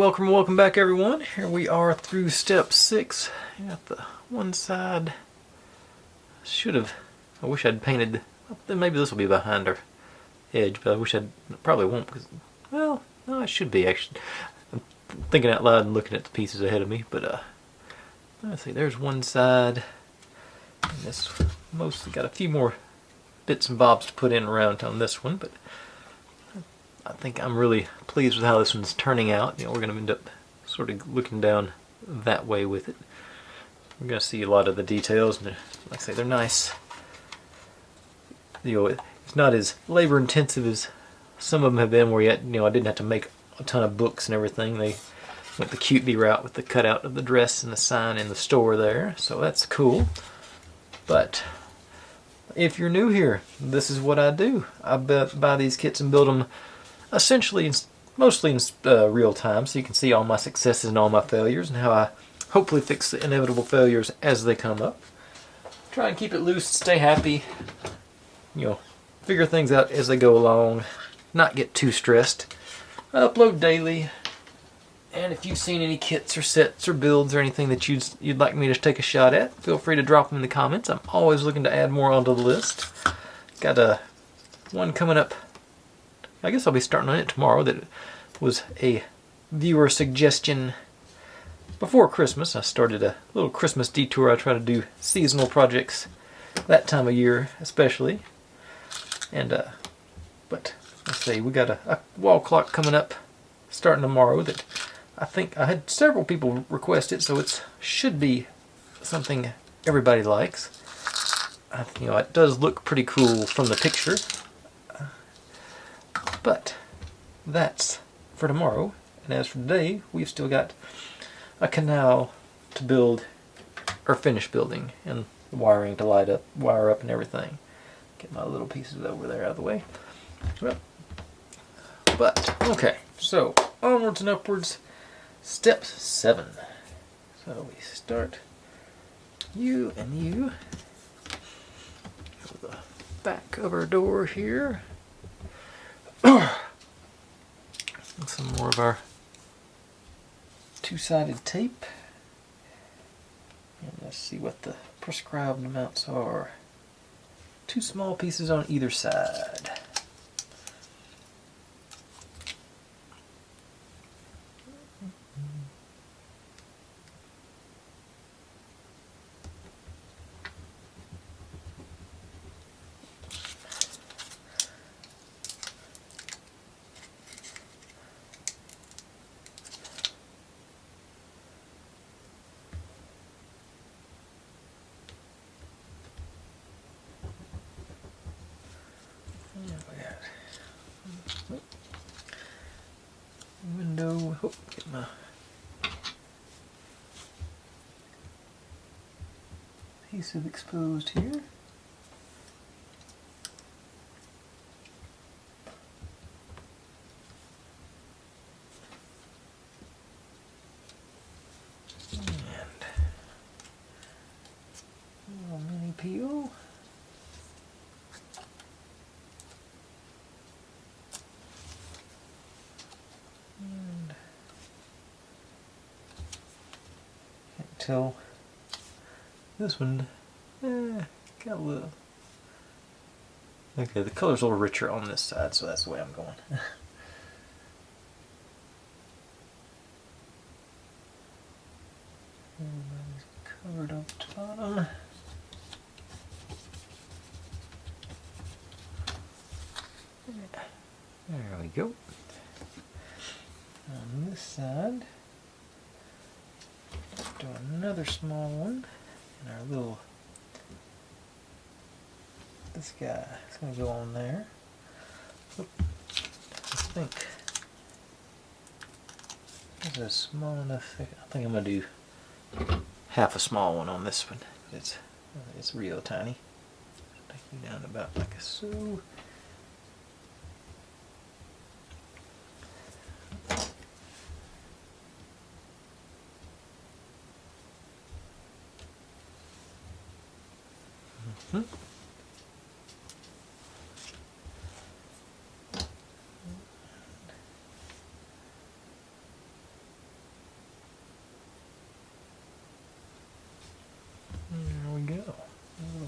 welcome back everyone. Here we are through step 6. Got the one side. I wish I'd painted, maybe this will be behind our edge, but I wish probably won't because, well, no, it should be actually. I'm thinking out loud and looking at the pieces ahead of me, but let's see, there's one side. And this mostly got a few more bits and bobs to put in around on this one, but I think I'm really pleased with how this one's turning out. We're going to end up sort of looking down that way with it. We're going to see a lot of the details, and like I say, they're nice. It's not as labor intensive as some of them have been, where I didn't have to make a ton of books and everything. They went the cutesy route with the cutout of the dress and the sign in the store there, so that's cool. But if you're new here, this is what I do. I buy these kits and build them essentially, mostly in real time, so you can see all my successes and all my failures, and how I hopefully fix the inevitable failures as they come up. Try and keep it loose, stay happy, figure things out as they go along, not get too stressed. I upload daily, and if you've seen any kits or sets or builds or anything that you'd like me to take a shot at, feel free to drop them in the comments. I'm always looking to add more onto the list. Got one coming up. I guess I'll be starting on it tomorrow. That was a viewer suggestion before Christmas. I started a little Christmas detour. I try to do seasonal projects that time of year especially. And but let's see, we got a wall clock coming up starting tomorrow that I think I had several people request it, so it should be something everybody likes. It does look pretty cool from the picture. But that's for tomorrow, and as for today, we've still got a canal to build, or finish building, and the wiring to wire up and everything. Get my little pieces over there out of the way. Well, but, okay, so onwards and upwards, step 7. So we start you and you. Go to the back of our door here. Some more of our two-sided tape. And let's see what the prescribed amounts are. 2 small pieces on either side. Window. Oh, get my adhesive exposed here. And a little mini peel. Tell this one got a little, okay, the color's a little richer on this side, so that's the way I'm going. Everybody's covered up to the bottom. There we go. On this side, do another small one, and our little, this guy is going to go on there. Oop, I think this is small enough. I think I'm going to do half a small one on this one. It's real tiny. Take you down about like so.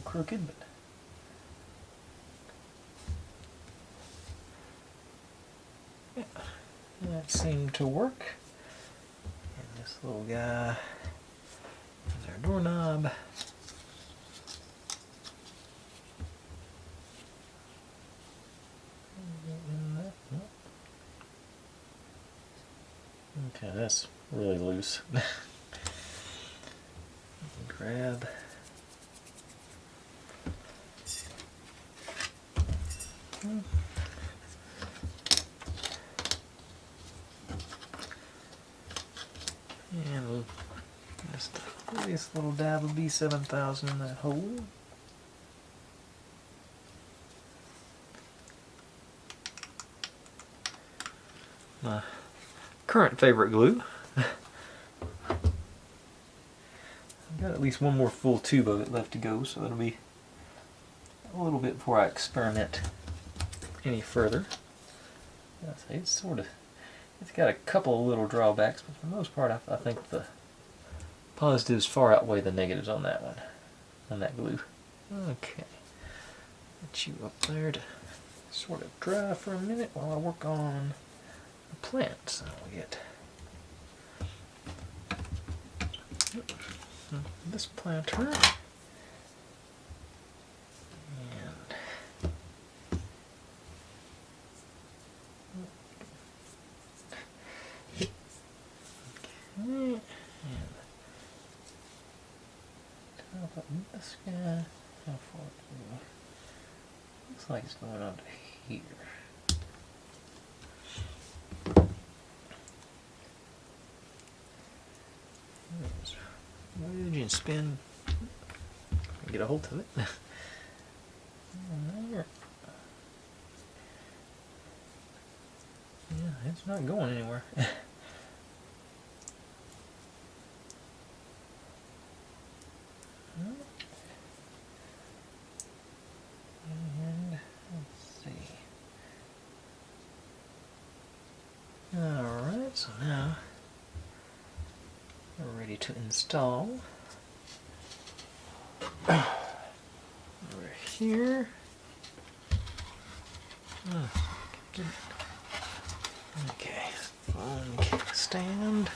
crooked, but yeah, that seemed to work. And this little guy is our doorknob. Okay, that's really loose. Grab. And we'll just this little dab will be 7,000 in that hole. My current favorite glue. I've got at least one more full tube of it left to go, so it'll be a little bit before I experiment any further. It's got a couple of little drawbacks, but for the most part I think the positives far outweigh the negatives on that one, on that glue. Okay, get you up there to sort of dry for a minute while I work on the plants. I'll get this planter. And top up this guy. How far through? Looks like it's going on to here. Wedge and spin. Get a hold of it. There. Yeah, it's not going anywhere. And let's see. Alright, so now we're ready to install. Over here. Okay, phone stand.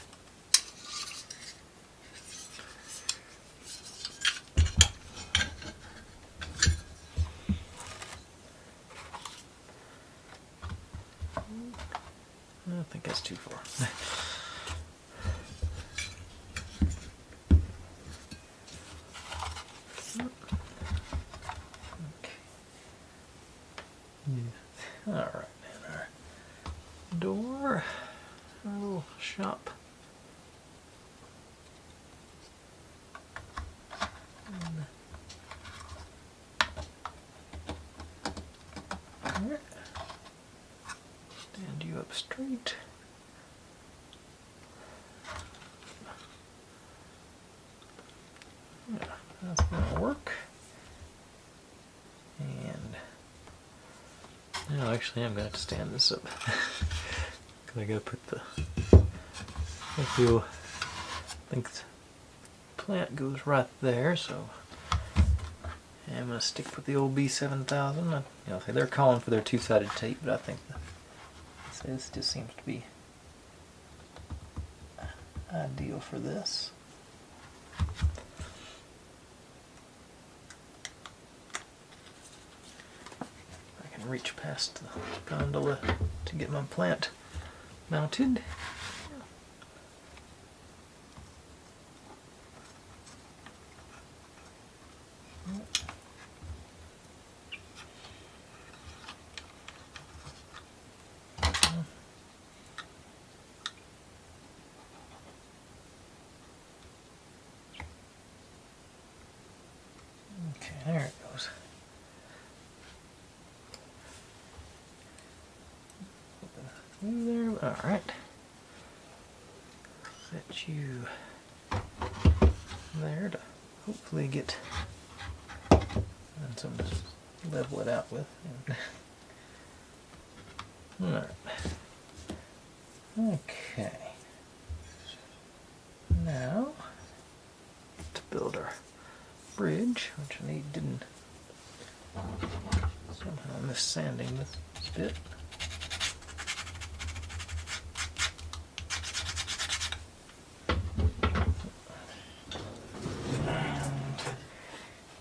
I think that's too far. Okay. Yeah. All right, and our door, our little shop. Stand you up straight. Yeah, that's gonna work. And now actually I'm gonna have to stand this up. Cause I gotta put the I think the plant goes right there, so I'm gonna stick with the old B7000. They're calling for their two-sided tape, but I think this just seems to be ideal for this. I can reach past the gondola to get my plant mounted. Okay, there it goes. There, all right. Set you there to hopefully get something to level it out with. All right. Okay. Now to build our bridge, which I didn't this sanding this bit.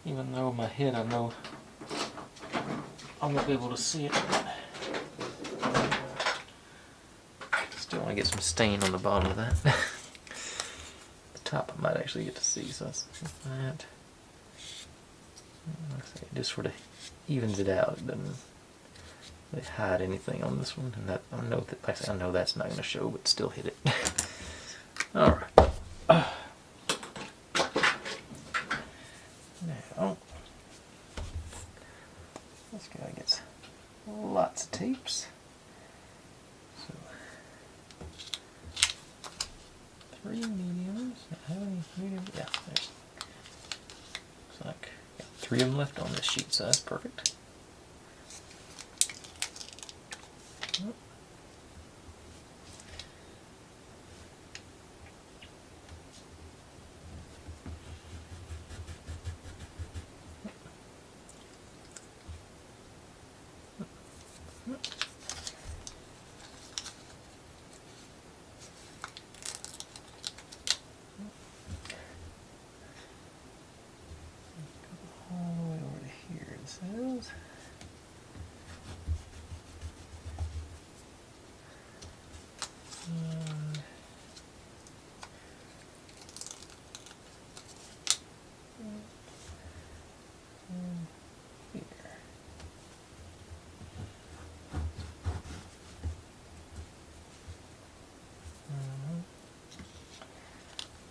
Even though my head, I know I won't be able to see it. Still want to get some stain on the bottom of that. The top I might actually get to see, so that's that. It just sort of evens it out. It doesn't really hide anything on this one, and that I know that, like I say, I know that's not going to show, but still hit it. All right. Now this guy gets lots of tapes. So 3 mediums. How many mediums? Yeah, there's. Looks like got 3 of them left on this sheet, so that's perfect. All the way over to here, it says.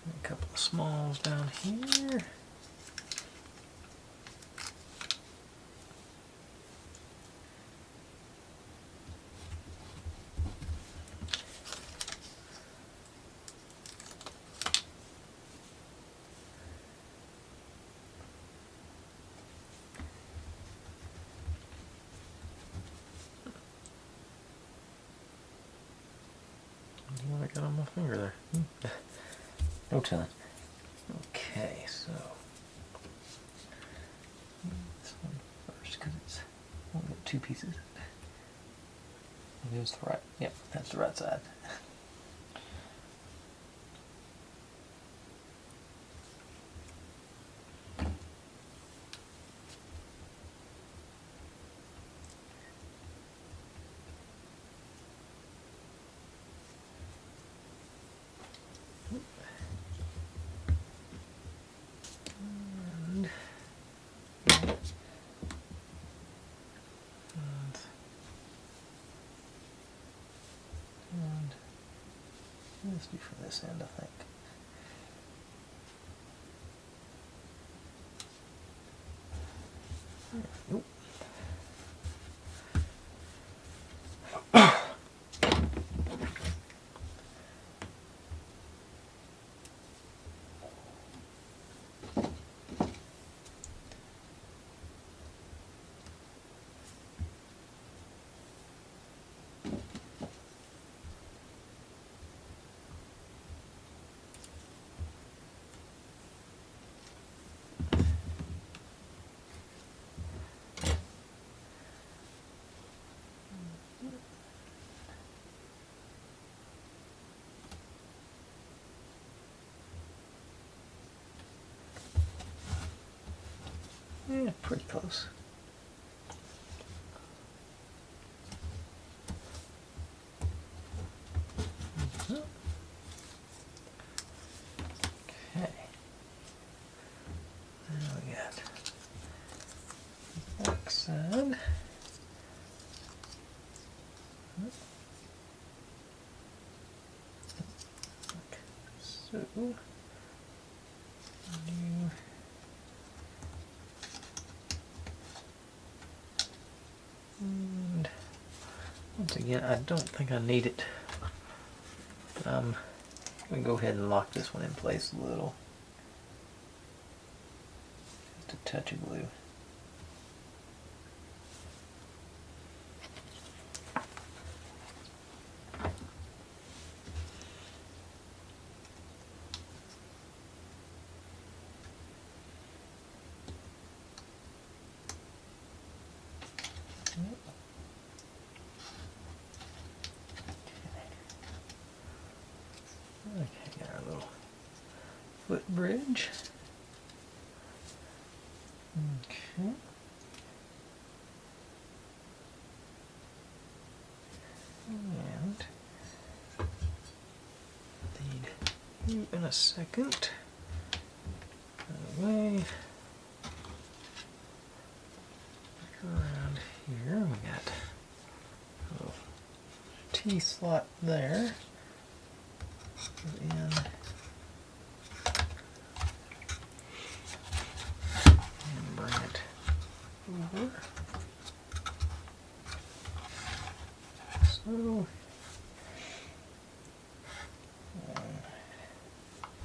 A couple of smalls down here. What I got on my finger there? No telling. Okay, so this one first because it's only got 2 pieces. Maybe it's the right. Yep, that's the right side. Let's do from this end, I think. Nope. Yeah, pretty close. Okay. Now we got back side. So you and once again, I don't think I need it. I'm going to go ahead and lock this one in place a little. Just a touch of glue. Okay, got our little footbridge. Okay. And need you in a second. Out of the way. Back around here, we got a little T slot there. Put in. And bring it over. So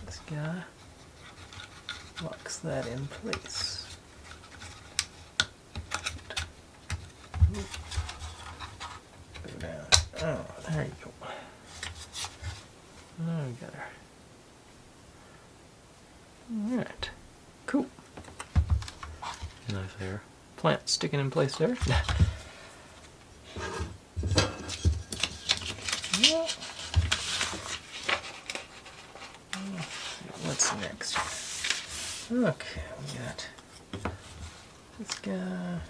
this guy locks that in place. Go down. Oh, there you go. Now we got her. Alright. Cool. Nice there. Plant sticking in place there. Yeah. What's next? Okay, we got this guy.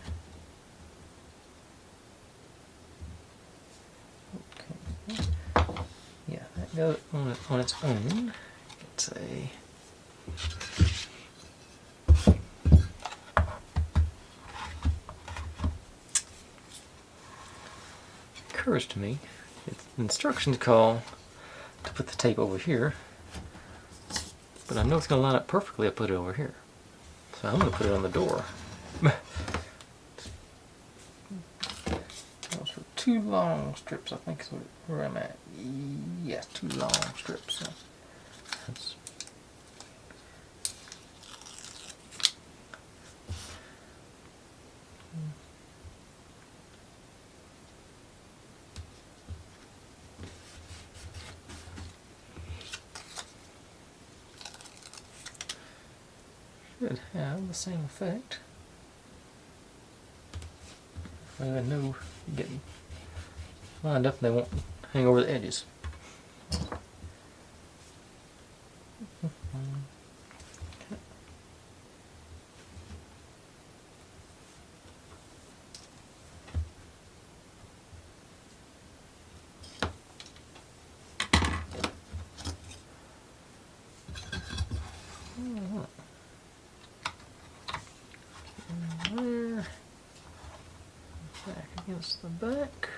Okay. Yeah, that goes on its own. It's a occurs to me. It's instructions call to put the tape over here, but I know it's going to line up perfectly. I put it over here, so I'm going to put it on the door. Those were 2 long strips, I think is where I'm at. Yes, 2 long strips. So that's should have the same effect. I know getting lined up and they won't hang over the edges. There. Back against the back.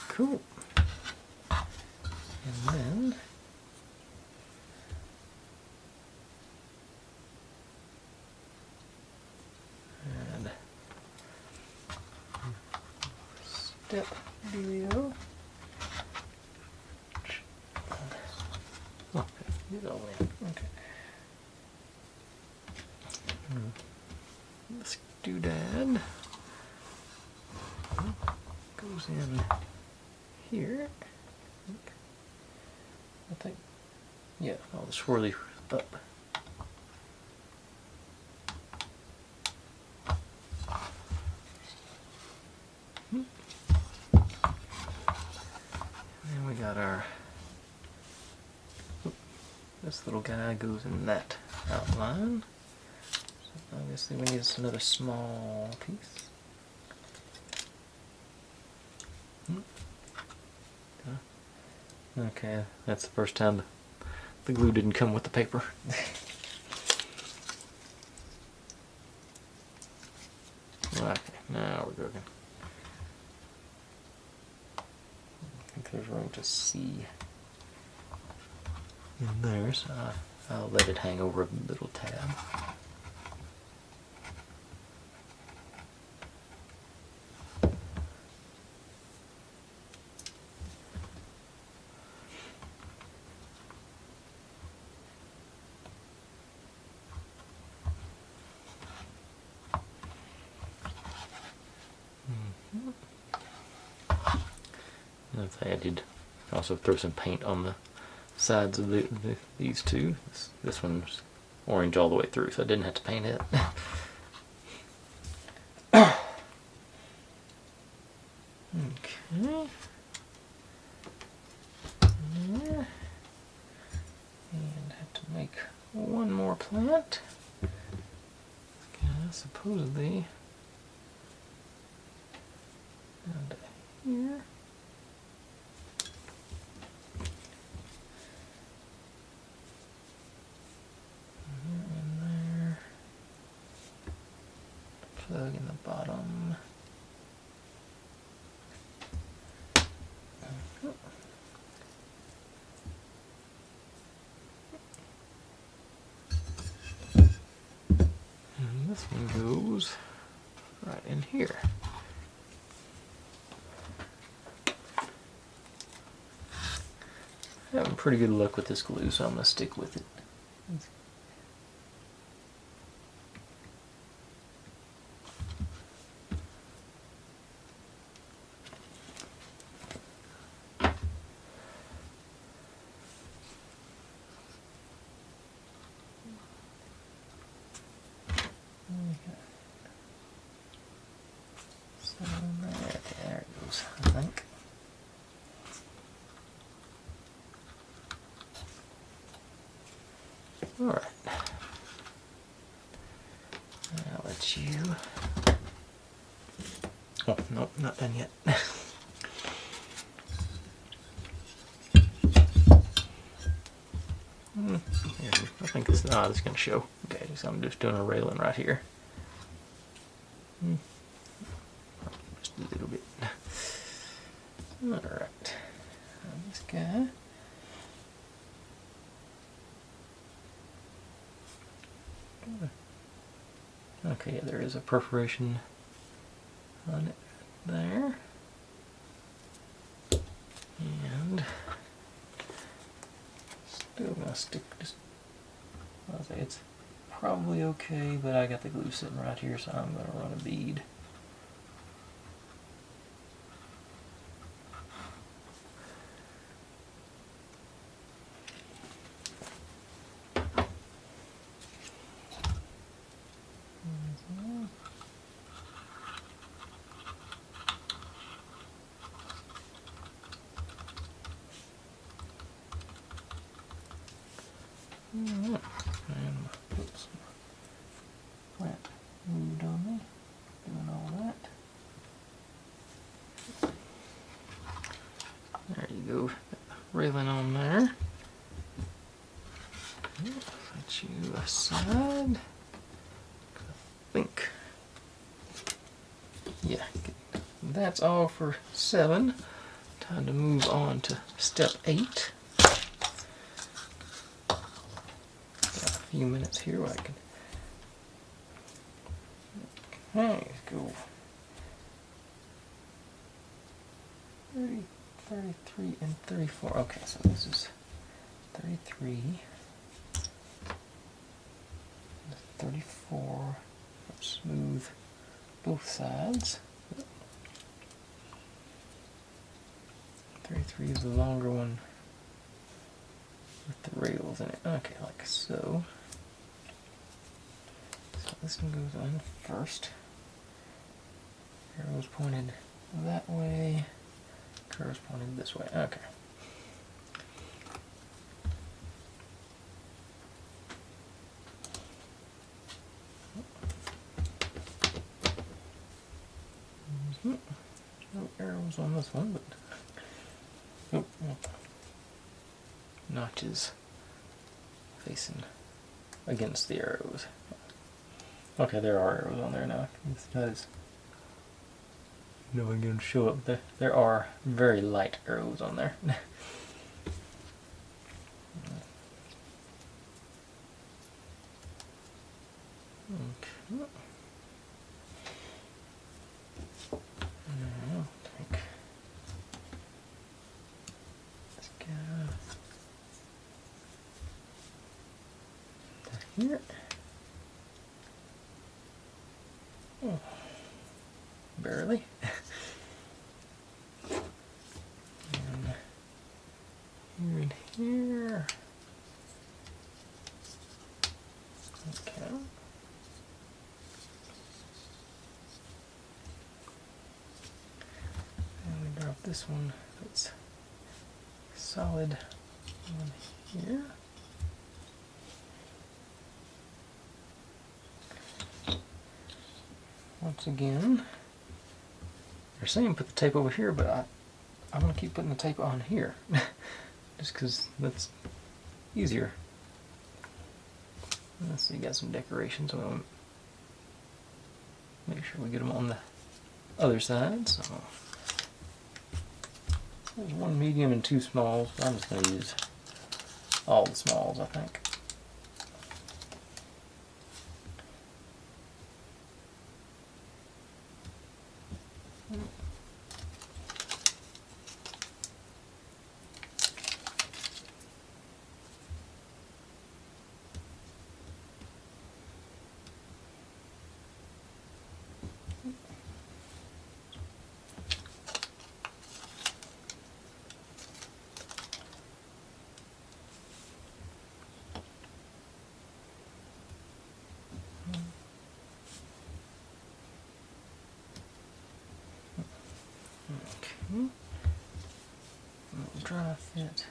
Cool. And then add step dealio. Okay, get all in. Okay. This doodad goes in here. I think, yeah, all the swirly up. And then we got our, this little guy goes in that outline. So obviously we need another small piece. Okay, that's the first time the glue didn't come with the paper. Okay, now we're cooking. I think there's room to see in there, so I'll let it hang over a little tab. I did also throw some paint on the sides of these two. This one's orange all the way through, so I didn't have to paint it. Okay. Yeah. And have to make one more plant. Okay, supposedly down to here. In there. Plug in the bottom. And this one goes right in here. Having pretty good luck with this glue, so I'm going to stick with it. So there it goes, I think. Alright. I'll let you... Oh, nope, not done yet. I think it's not, it's going to show. Okay, so I'm just doing a railing right here. Just a little bit. Alright. This guy. Okay, yeah, there is a perforation on it there. And still gonna stick just, I'll say it's probably okay, but I got the glue sitting right here, so I'm gonna run a bead. And put some plant moved on me, doing all that. There you go, railing on there. Put you aside. I think, yeah, that's all for 7. Time to move on to step 8. Few minutes here where I can. Okay, let's go. 30, 33, and 34. Okay, so this is 33, 34. Smooth both sides. 33 is the longer one with the rails in it. Okay, like so. So this one goes on first. Arrows pointed that way. Curves pointed this way. Okay. No arrows on this one, but notches facing against the arrows. Okay, there are arrows on there now. That is no one going to show up. There are very light arrows on there. Okay. Now take this guy to here. Oh, barely. And here and here. this one that's solid on here. Once again, they're saying put the tape over here, but I'm going to keep putting the tape on here just because that's easier. Let's see, got some decorations. I'm going to make sure we get them on the other side. So there's one medium and two smalls, but I'm just going to use all the smalls, I think. Dry fit.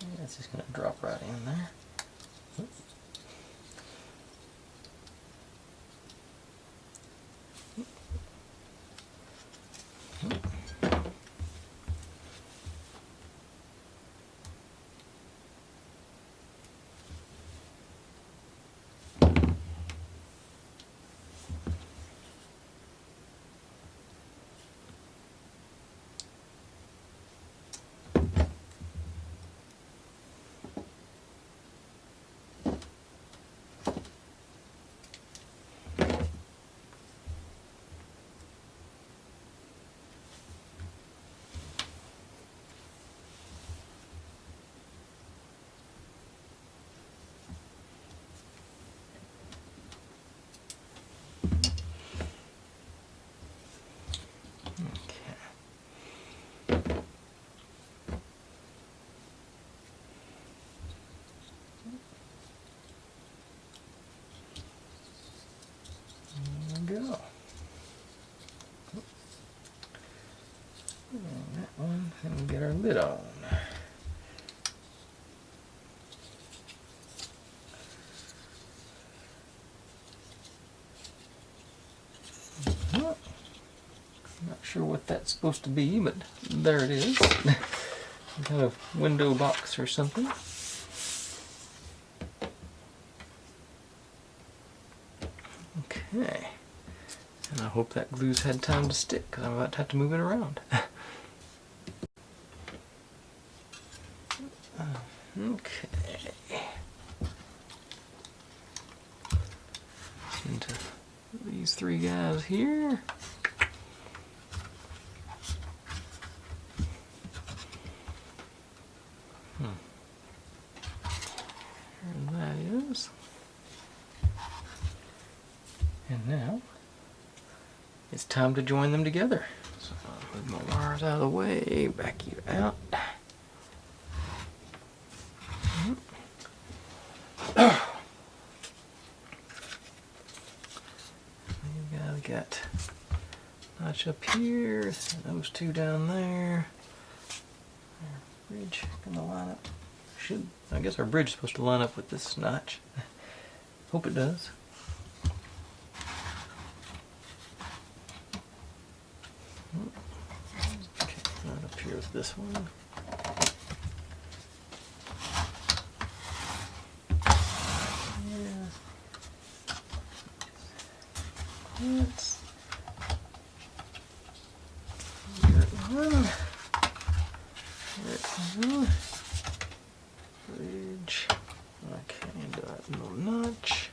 Yeah, it's just going to drop right in there. Go. And that one, and we get our lid on. Not sure what that's supposed to be, but there it is. Some kind of window box or something. Okay. And I hope that glue's had time to stick, because I'm about to have to move it around. Okay. Into these three guys here. There that is. And now it's time to join them together. So I'll move my wires out of the way, back you out. You guys got notch up here, those two down there. Our bridge gonna line up. I guess our bridge is supposed to line up with this notch. Hope it does. Okay, right up here with this one. Let's bridge. Okay, do that little notch.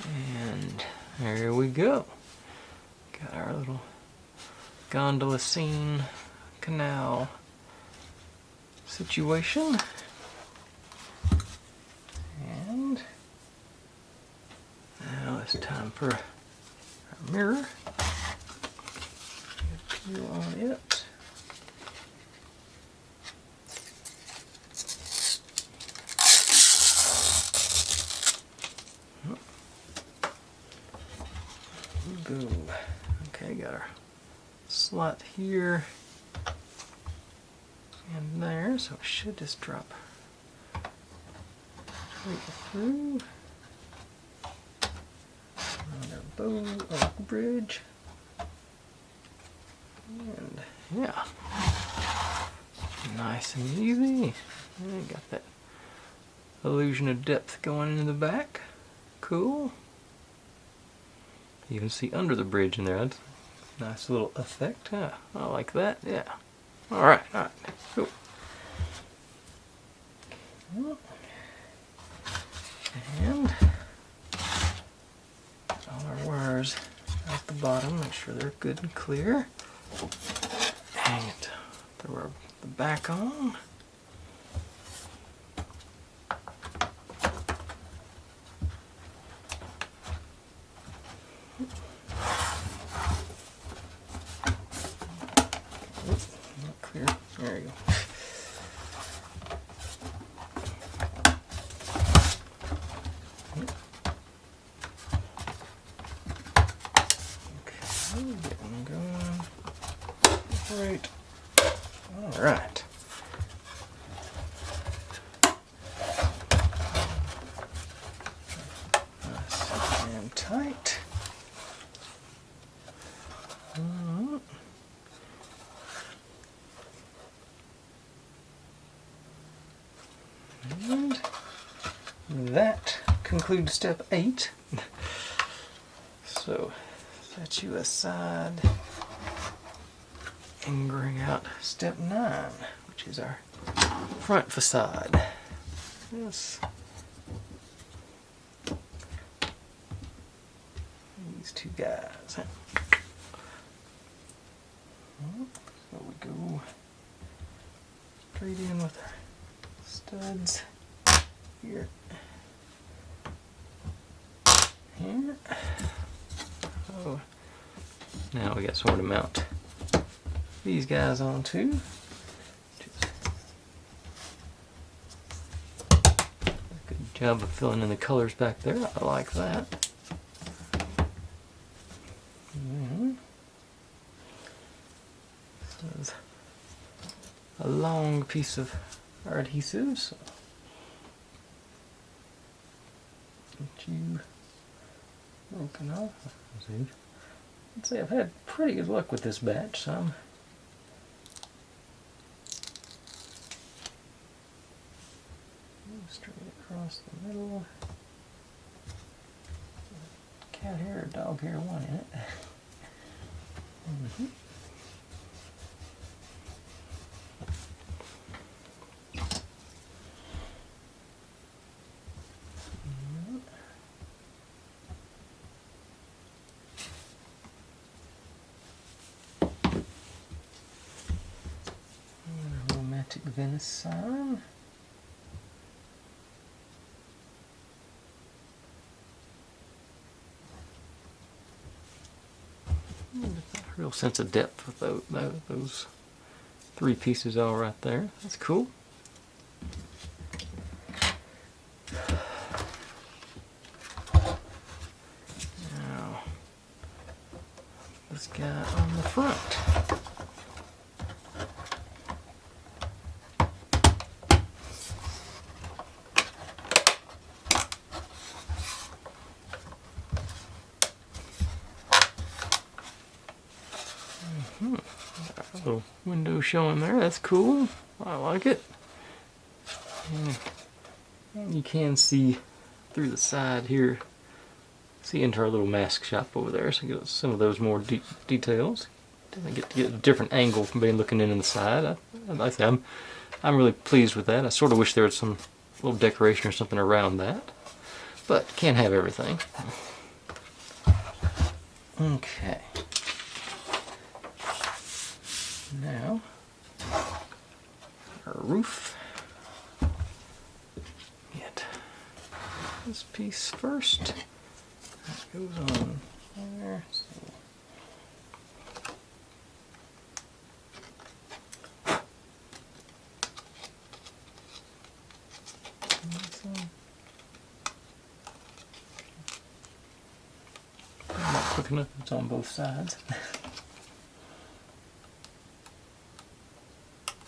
And there we go. Got our little gondola scene, canal situation. And now it's time for our mirror. Get you on it. boom. Okay, got our slot here and there, so it should just drop straight through. Another bow oak bridge. And yeah, nice and easy. And got that illusion of depth going into the back. Cool. You can see under the bridge in there. That's a nice little effect. Huh? I like that. Yeah. Alright, alright. Cool. And all our wires out the bottom, make sure they're good and clear. Hang it. Throw the back on. Oops, not clear. There you go. Getting going. Right. All right. Nice and tight. And that concludes step 8. So set you aside and bring out step 9, which is our front facade. Yes. These two guys. So we go straight in with our studs here. Here. Oh. Now we got somewhere to mount these guys on too. Good job of filling in the colors back there. I like that. This is a long piece of our adhesive, so get you broken off. I'd say I've had pretty good luck with this batch, so I'm straight across the middle. Cat hair or dog hair one in it. Romantic Venice sign. Real sense of depth with those 3 pieces all right there. That's cool. Now, this guy on the front. Little window showing there, that's cool. I like it. And you can see through the side here, see into our little mask shop over there, so you get some of those more details. Definitely get to get a different angle from being looking in the side. I say I'm really pleased with that. I sort of wish there was some little decoration or something around that, but can't have everything. Okay. Now, our roof. Get this piece first. That goes on there. So. looking if it's on both sides.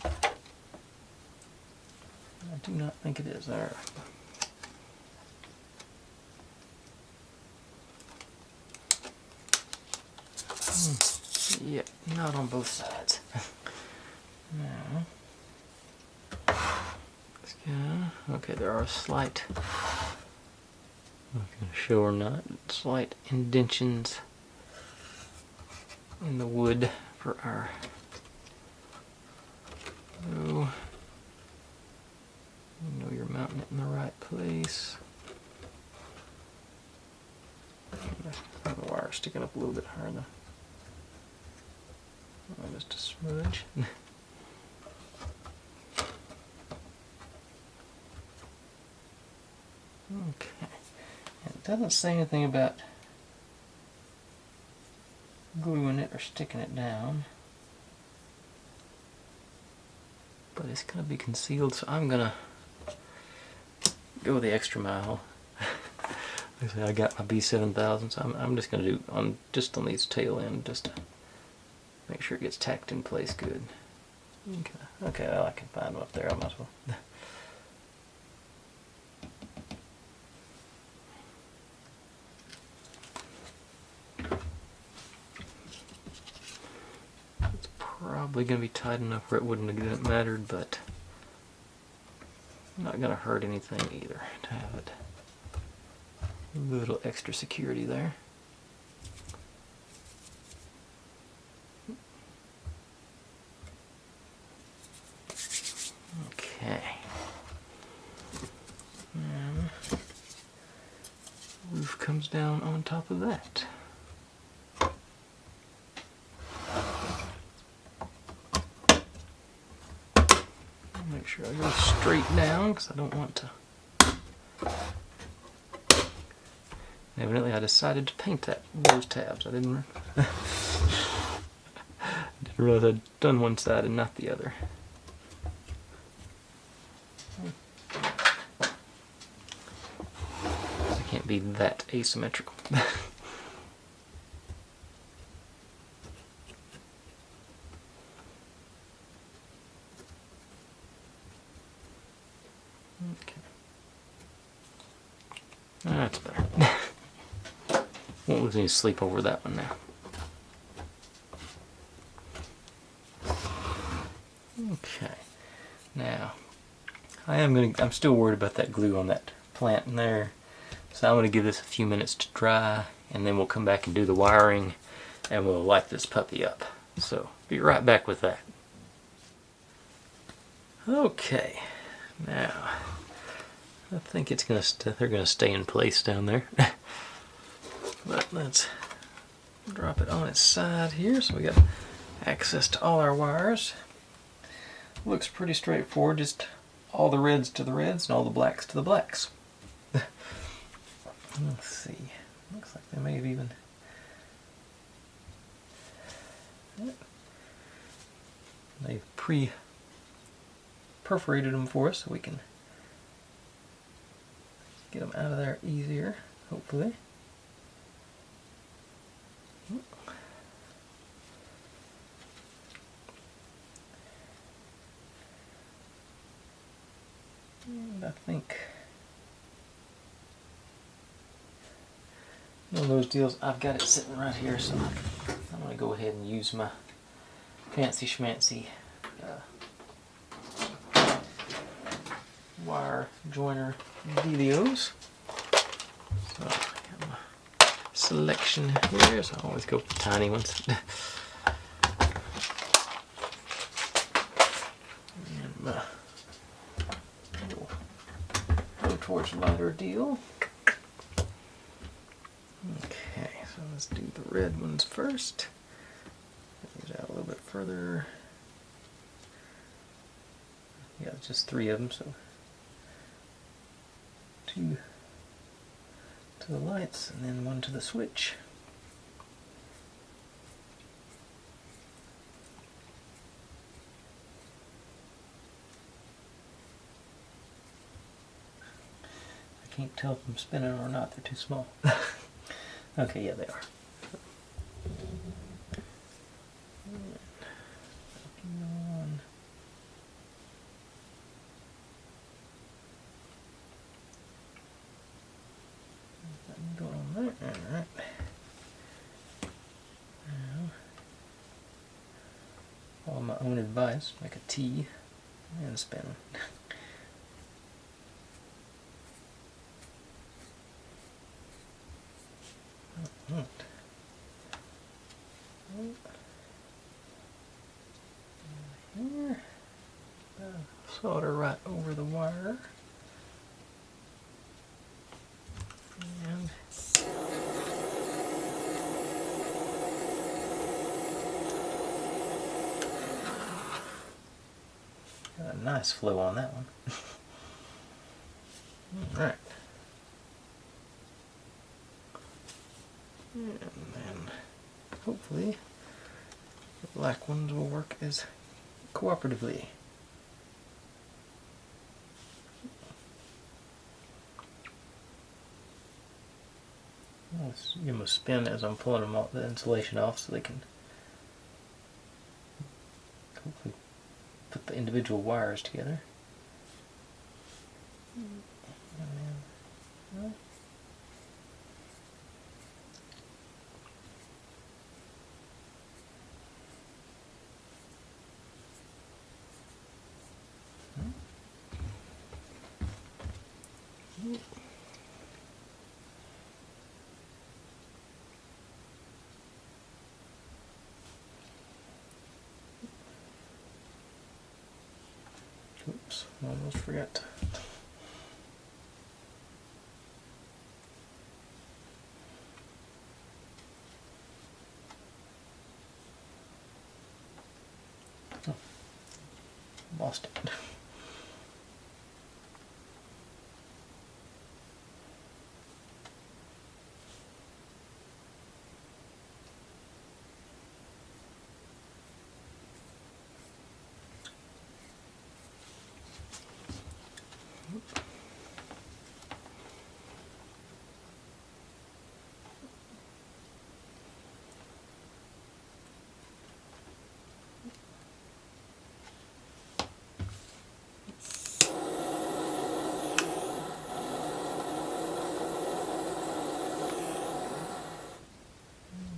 I do not think it is. All right. Yep, not on both sides. Now, okay, there are slight, I'm not going to show or not, slight indentions in the wood for our glue. You know you're mounting it in the right place. The wire sticking up a little bit higher though. Oh, just a smudge. Okay. And it doesn't say anything about gluing it or sticking it down. But it's going to be concealed, so I'm going to go the extra mile. Like I said, I got my B7000, so I'm just going to do just on these tail end, just to make sure it gets tacked in place good. Okay, well, I can find one up there, I might as well. It's probably going to be tight enough where it wouldn't have mattered, but not going to hurt anything either to have it. A little extra security there. Okay. And roof comes down on top of that. Make sure I go straight down because I don't want to. Evidently, I decided to paint those tabs. I didn't realize I'd done one side and not the other. I can't be that asymmetrical. Okay. That's better. Won't lose any sleep over that one now. Okay. Now, I'm still worried about that glue on that plant in there. So I'm going to give this a few minutes to dry, and then we'll come back and do the wiring, and we'll light this puppy up. So, be right back with that. Okay. Now, I think it's they're going to stay in place down there. But let's drop it on its side here so we got access to all our wires. Looks pretty straightforward, just all the reds to the reds and all the blacks to the blacks. Let's see, looks like they may have even they've pre-perforated them for us so we can get them out of there easier, hopefully. And I think one of those deals, I've got it sitting right here, so I'm going to go ahead and use my fancy schmancy wire joiner dealios. So I have my selection here, so I always go for the tiny ones. And my go towards lighter deal. Okay, so let's do the red ones first. Get these out a little bit further. Yeah, it's just 3 of them, so 2 to the lights and then 1 to the switch. I can't tell if I'm spinning or not, they're too small. Okay, yeah, they are. Alright. Follow my own advice, make a T and spin. Here. Solder right over the wire. And got a nice flow on that one. Alright. And then hopefully the black ones will work as cooperatively. Let's give them a spin as I'm pulling them off, the insulation off, so they can hopefully put the individual wires together. Oops, almost forgot. Oh, lost it.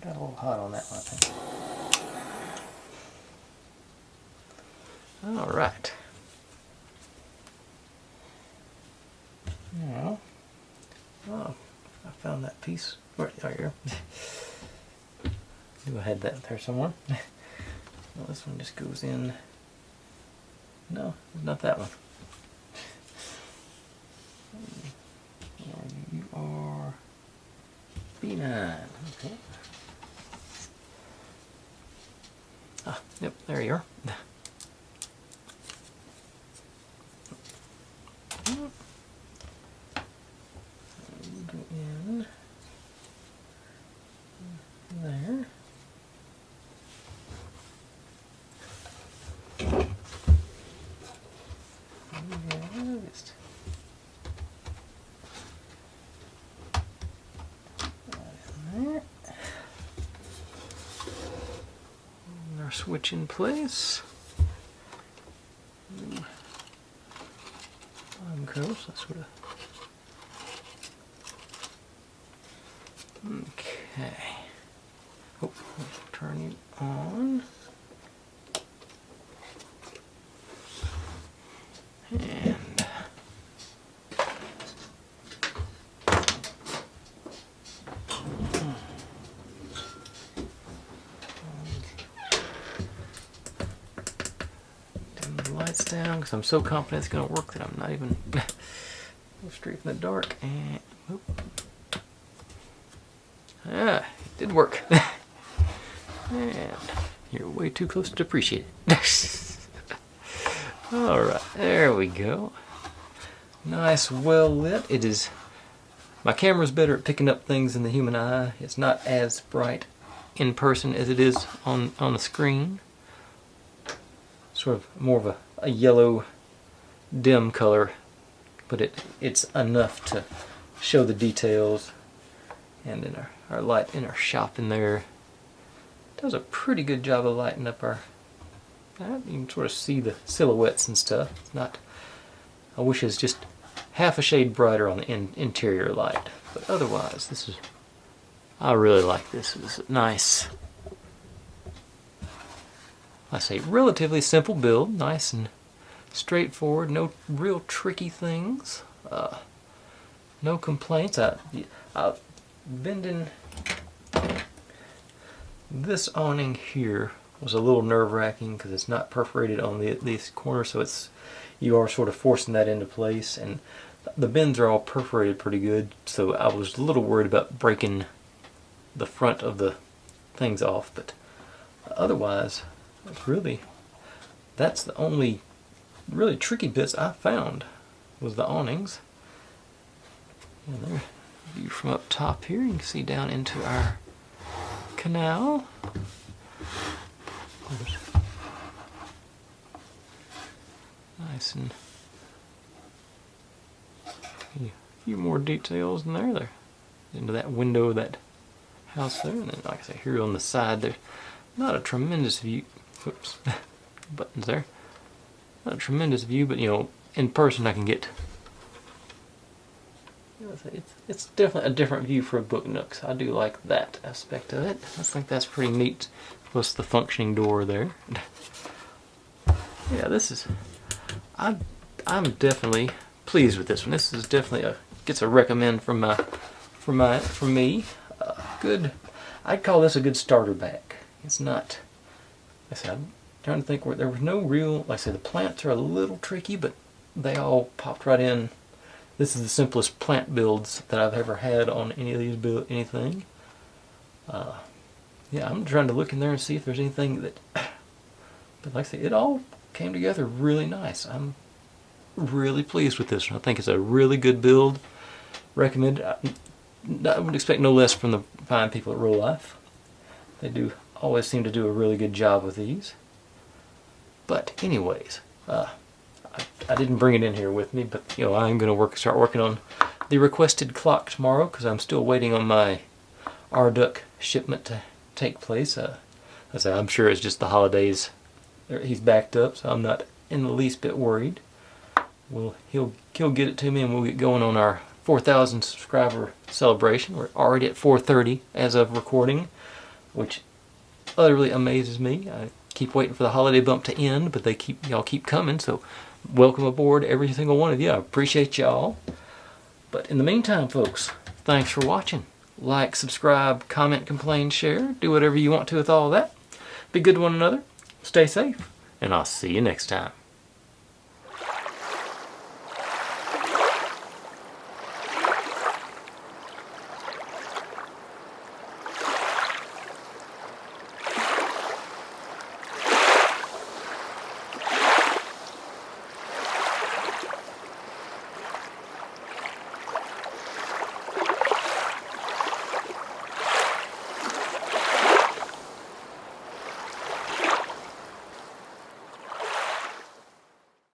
Got a little hot on that one, I think. All right. Now, oh, I found that piece right here. Knew I had that there somewhere. Well, this one just goes in. No, not that one. You are B9. Okay. Ah, yep, there you are. Go in there. Just there. And our switch in place. Goes. That's what. Okay. Oh, turn it on. And dim the lights down because I'm so confident it's going to work that I'm not even go straight in the dark. And whoop. Ah, it did work. And you're way too close to appreciate it. Alright, there we go. Nice, well lit. It is. My camera's better at picking up things than the human eye. It's not as bright in person as it is on the screen. Sort of more of a yellow dim color, but it's enough to show the details. And in our light in our shop in there does a pretty good job of lighting up our. You can sort of see the silhouettes and stuff. It's not. I wish it's just half a shade brighter on the interior light, but otherwise this is I really like this. It's nice. I say relatively simple build, nice and straightforward. No real tricky things. No complaints. I've been this awning here was a little nerve-wracking because it's not perforated on these corners, so you are sort of forcing that into place, and the bends are all perforated pretty good, so I was a little worried about breaking the front of the things off, but otherwise that's the only really tricky bits I found was the awnings. And there, view from up top here, you can see down into our canal. Nice, and a few more details in there into that window of that house there. And then, like I say, here on the side, there's not a tremendous view. Whoops, buttons there. Not a tremendous view, but in person I can get. It's definitely a different view for a Book Nooks. I do like that aspect of it. I think that's pretty neat. Plus the functioning door there. Yeah, I'm definitely pleased with this one. This is definitely gets a recommend from me. Good. I'd call this a good starter bag. It's not. Like I said, I'm trying to think where there was no real. Like I said, the plants are a little tricky, but they all popped right in. This is the simplest plant builds that I've ever had on any of these anything. Yeah, I'm trying to look in there and see if there's anything that. But like I say, it all came together really nice. I'm really pleased with this one. I think it's a really good build. Recommend. I would expect no less from the fine people at Rolife. They do always seem to do a really good job with these. But anyways, I didn't bring it in here with me, but I'm going to start working on the requested clock tomorrow because I'm still waiting on my Arduck shipment to take place. I'm sure it's just the holidays. He's backed up, so I'm not in the least bit worried. Well, he'll get it to me, and we'll get going on our 4,000 subscriber celebration. We're already at 430 as of recording, which utterly amazes me. I keep waiting for the holiday bump to end, but y'all keep coming. So welcome aboard, every single one of you. I appreciate y'all. But in the meantime, folks, thanks for watching. Like, subscribe, comment, complain, share. Do whatever you want to with all that. Be good to one another. Stay safe. And I'll see you next time.